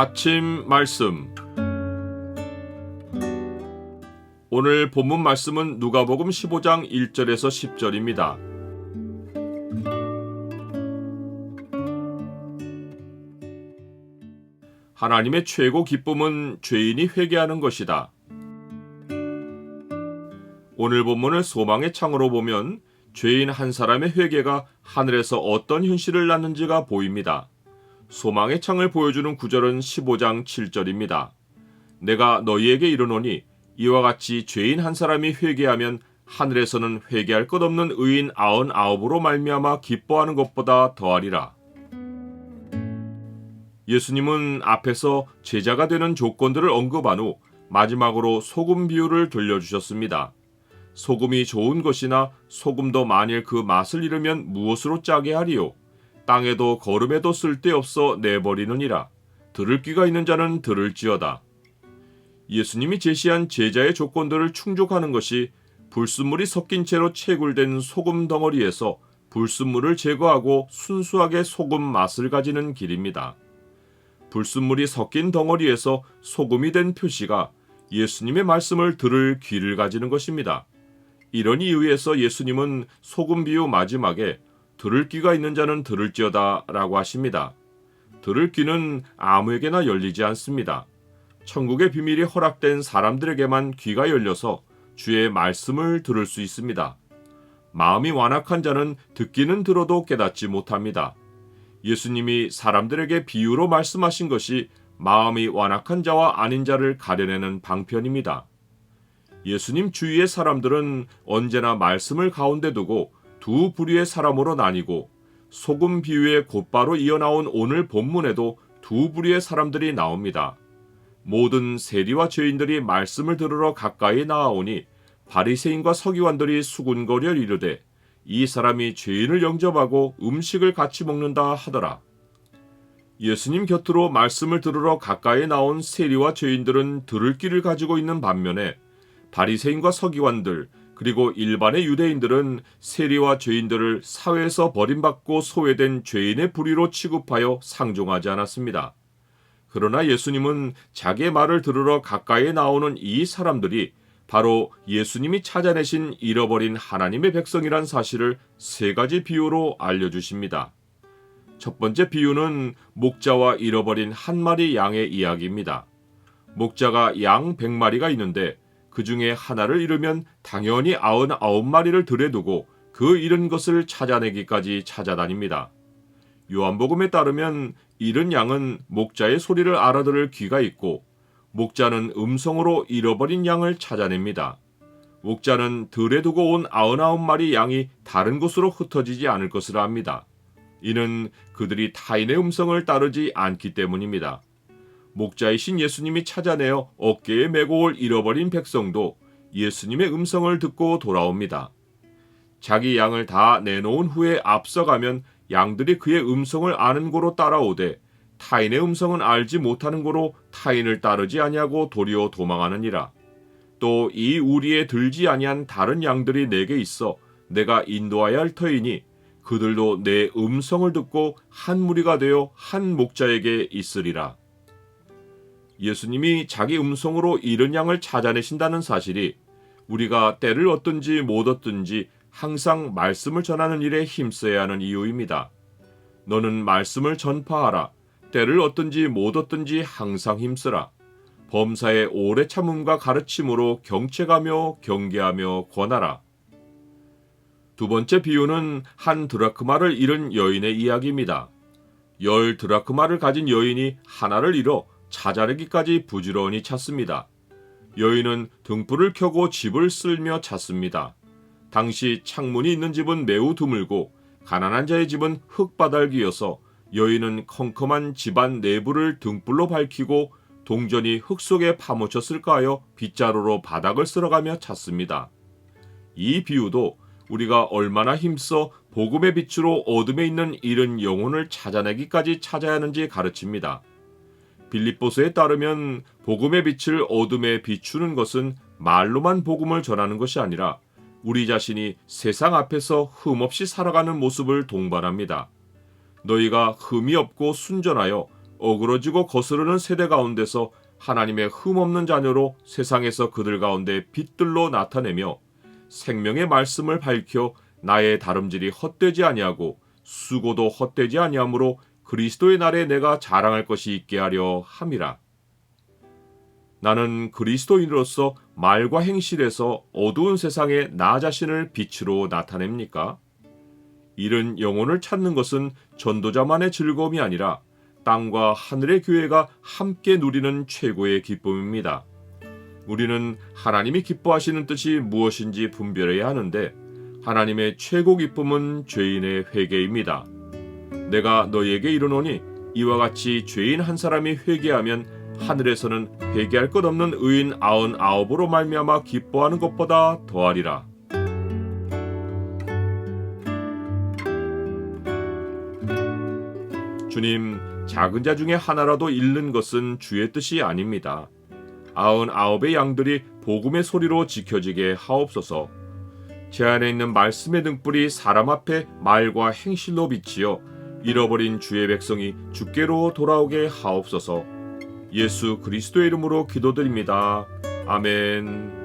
아침 말씀. 오늘 본문 말씀은 누가복음 15장 1절에서 10절입니다. 하나님의 최고 기쁨은 죄인이 회개하는 것이다. 오늘 본문을 소망의 창으로 보면 죄인 한 사람의 회개가 하늘에서 어떤 현실을 낳는지가 보입니다. 소망의 창을 보여주는 구절은 15장 7절입니다. 내가 너희에게 이르노니 이와 같이 죄인 한 사람이 회개하면 하늘에서는 회개할 것 없는 의인 99으로 말미암아 기뻐하는 것보다 더하리라. 예수님은 앞에서 제자가 되는 조건들을 언급한 후 마지막으로 소금 비유를 들려주셨습니다. 소금이 좋은 것이나 소금도 만일 그 맛을 잃으면 무엇으로 짜게 하리요? 땅에도 거름에도 쓸데없어 내버리느니라. 들을 귀가 있는 자는 들을지어다. 예수님이 제시한 제자의 조건들을 충족하는 것이 불순물이 섞인 채로 채굴된 소금 덩어리에서 불순물을 제거하고 순수하게 소금 맛을 가지는 길입니다. 불순물이 섞인 덩어리에서 소금이 된 표시가 예수님의 말씀을 들을 귀를 가지는 것입니다. 이런 이유에서 예수님은 소금 비유 마지막에 들을 귀가 있는 자는 들을지어다 라고 하십니다. 들을 귀는 아무에게나 열리지 않습니다. 천국의 비밀이 허락된 사람들에게만 귀가 열려서 주의 말씀을 들을 수 있습니다. 마음이 완악한 자는 듣기는 들어도 깨닫지 못합니다. 예수님이 사람들에게 비유로 말씀하신 것이 마음이 완악한 자와 아닌 자를 가려내는 방편입니다. 예수님 주위의 사람들은 언제나 말씀을 가운데 두고 두 부류의 사람으로 나뉘고 소금 비유에 곧바로 이어나온 오늘 본문에도 두 부류의 사람들이 나옵니다. 모든 세리와 죄인들이 말씀을 들으러 가까이 나아오니 바리새인과 서기관들이 수군거려 이르되 이 사람이 죄인을 영접하고 음식을 같이 먹는다 하더라. 예수님 곁으로 말씀을 들으러 가까이 나온 세리와 죄인들은 들을 귀를 가지고 있는 반면에 바리새인과 서기관들 그리고 일반의 유대인들은 세리와 죄인들을 사회에서 버림받고 소외된 죄인의 부류로 취급하여 상종하지 않았습니다. 그러나 예수님은 자기의 말을 들으러 가까이 나오는 이 사람들이 바로 예수님이 찾아내신 잃어버린 하나님의 백성이란 사실을 세 가지 비유로 알려주십니다. 첫 번째 비유는 목자와 잃어버린 한 마리 양의 이야기입니다. 목자가 양 100마리가 있는데 그 중에 하나를 잃으면 당연히 99마리를 들에 두고 그 잃은 것을 찾아내기까지 찾아다닙니다. 요한복음에 따르면 잃은 양은 목자의 소리를 알아들을 귀가 있고 목자는 음성으로 잃어버린 양을 찾아냅니다. 목자는 들에 두고 온 99마리 양이 다른 곳으로 흩어지지 않을 것을 압니다. 이는 그들이 타인의 음성을 따르지 않기 때문입니다. 목자이신 예수님이 찾아내어 어깨에 메고 올 잃어버린 백성도 예수님의 음성을 듣고 돌아옵니다. 자기 양을 다 내놓은 후에 앞서가면 양들이 그의 음성을 아는 고로 따라오되 타인의 음성은 알지 못하는 고로 타인을 따르지 아니하고 도리어 도망하느니라. 또 이 우리에 들지 아니한 다른 양들이 내게 있어 내가 인도하여야 할 터이니 그들도 내 음성을 듣고 한 무리가 되어 한 목자에게 있으리라. 예수님이 자기 음성으로 잃은 양을 찾아내신다는 사실이 우리가 때를 얻든지 못 얻든지 항상 말씀을 전하는 일에 힘써야 하는 이유입니다. 너는 말씀을 전파하라. 때를 얻든지 못 얻든지 항상 힘쓰라. 범사의 오래 참음과 가르침으로 경책하며 경계하며 권하라. 두 번째 비유는 한 드라크마를 잃은 여인의 이야기입니다. 10 드라크마를 가진 여인이 하나를 잃어 찾아내기까지 부지런히 찾습니다. 여인은 등불을 켜고 집을 쓸며 찾습니다. 당시 창문이 있는 집은 매우 드물고 가난한 자의 집은 흙바닥이어서 여인은 컴컴한 집안 내부를 등불로 밝히고 동전이 흙 속에 파묻혔을까 하여 빗자루로 바닥을 쓸어가며 찾습니다. 이 비유도 우리가 얼마나 힘써 복음의 빛으로 어둠에 있는 잃은 영혼을 찾아내기까지 찾아야 하는지 가르칩니다. 빌립보서에 따르면 복음의 빛을 어둠에 비추는 것은 말로만 복음을 전하는 것이 아니라 우리 자신이 세상 앞에서 흠없이 살아가는 모습을 동반합니다. 너희가 흠이 없고 순전하여 어그러지고 거스르는 세대 가운데서 하나님의 흠없는 자녀로 세상에서 그들 가운데 빛들로 나타내며 생명의 말씀을 밝혀 나의 다름질이 헛되지 아니하고 수고도 헛되지 아니하므로 그리스도의 날에 내가 자랑할 것이 있게 하려 함이라. 나는 그리스도인으로서 말과 행실에서 어두운 세상에 나 자신을 빛으로 나타냅니까? 이른 영혼을 찾는 것은 전도자만의 즐거움이 아니라 땅과 하늘의 교회가 함께 누리는 최고의 기쁨입니다. 우리는 하나님이 기뻐하시는 뜻이 무엇인지 분별해야 하는데 하나님의 최고 기쁨은 죄인의 회개입니다. 내가 너희에게 이르노니 이와 같이 죄인 한 사람이 회개하면 하늘에서는 회개할 것 없는 의인 99으로 말미암아 기뻐하는 것보다 더하리라. 주님, 작은 자 중에 하나라도 잃는 것은 주의 뜻이 아닙니다. 99의 양들이 복음의 소리로 지켜지게 하옵소서. 제 안에 있는 말씀의 등불이 사람 앞에 말과 행실로 비치어 잃어버린 주의 백성이 주께로 돌아오게 하옵소서. 예수 그리스도의 이름으로 기도드립니다. 아멘.